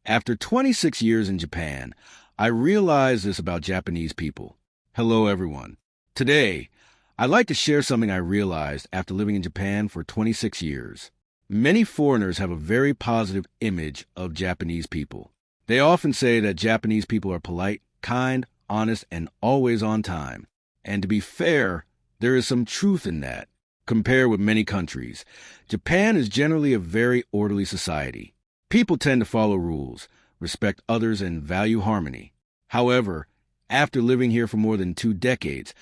After 26 years in Japan, I realized this about Japanese people. Hello, everyone. Today, I'd like to share something I realized after living in Japan for 26 years. Many foreigners have a very positive image of Japanese people. They often say that Japanese people are polite, kind, honest, and always on time. And to be fair, there is some truth in that. Compared with many countries, Japan is generally a very orderly society. People tend to follow rules, respect others, and value harmony. However, after living here for more than 2 decades,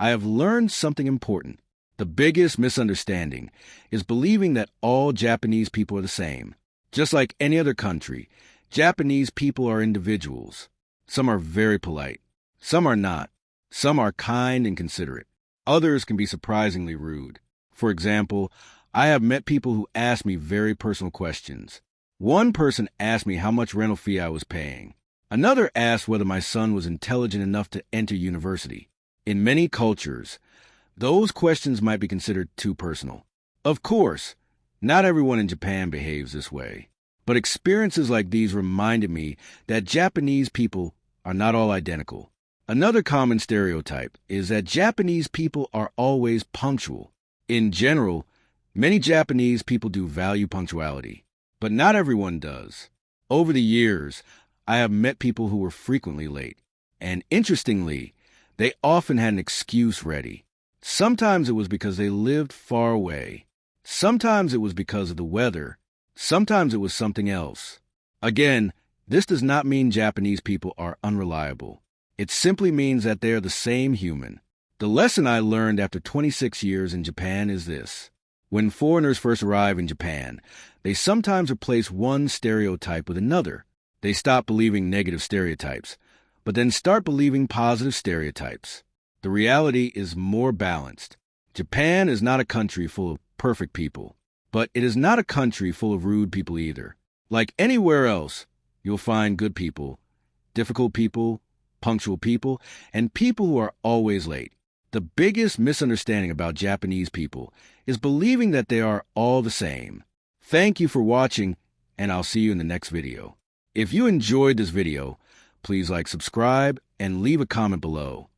I have learned something important. The biggest misunderstanding is believing that all Japanese people are the same. Just like any other country, Japanese people are individuals. Some are very polite. Some are not. Some are kind and considerate. Others can be surprisingly rude. For example, I have met people who ask me very personal questions. One person asked me how much rental fee I was paying. Another asked whether my son was intelligent enough to enter university. In many cultures, those questions might be considered too personal. Of course, not everyone in Japan behaves this way. But experiences like these reminded me that Japanese people are not all identical. Another common stereotype is that Japanese people are always punctual. In general, many Japanese people do value punctuality, but not everyone does. Over the years, I have met people who were frequently late, and interestingly, they often had an excuse ready. Sometimes it was because they lived far away. Sometimes it was because of the weather. Sometimes it was something else. Again, this does not mean Japanese people are unreliable. It simply means that they are the same human. The lesson I learned after 26 years in Japan is this. When foreigners first arrive in Japan, they sometimes replace one stereotype with another. They stop believing negative stereotypes, but then start believing positive stereotypes. The reality is more balanced. Japan is not a country full of perfect people, but it is not a country full of rude people either. Like anywhere else, you'll find good people, difficult people, punctual people, and people who are always late. The biggest misunderstanding about Japanese people is believing that they are all the same. Thank you for watching, and I'll see you in the next video. If you enjoyed this video, please subscribe, and leave a comment below.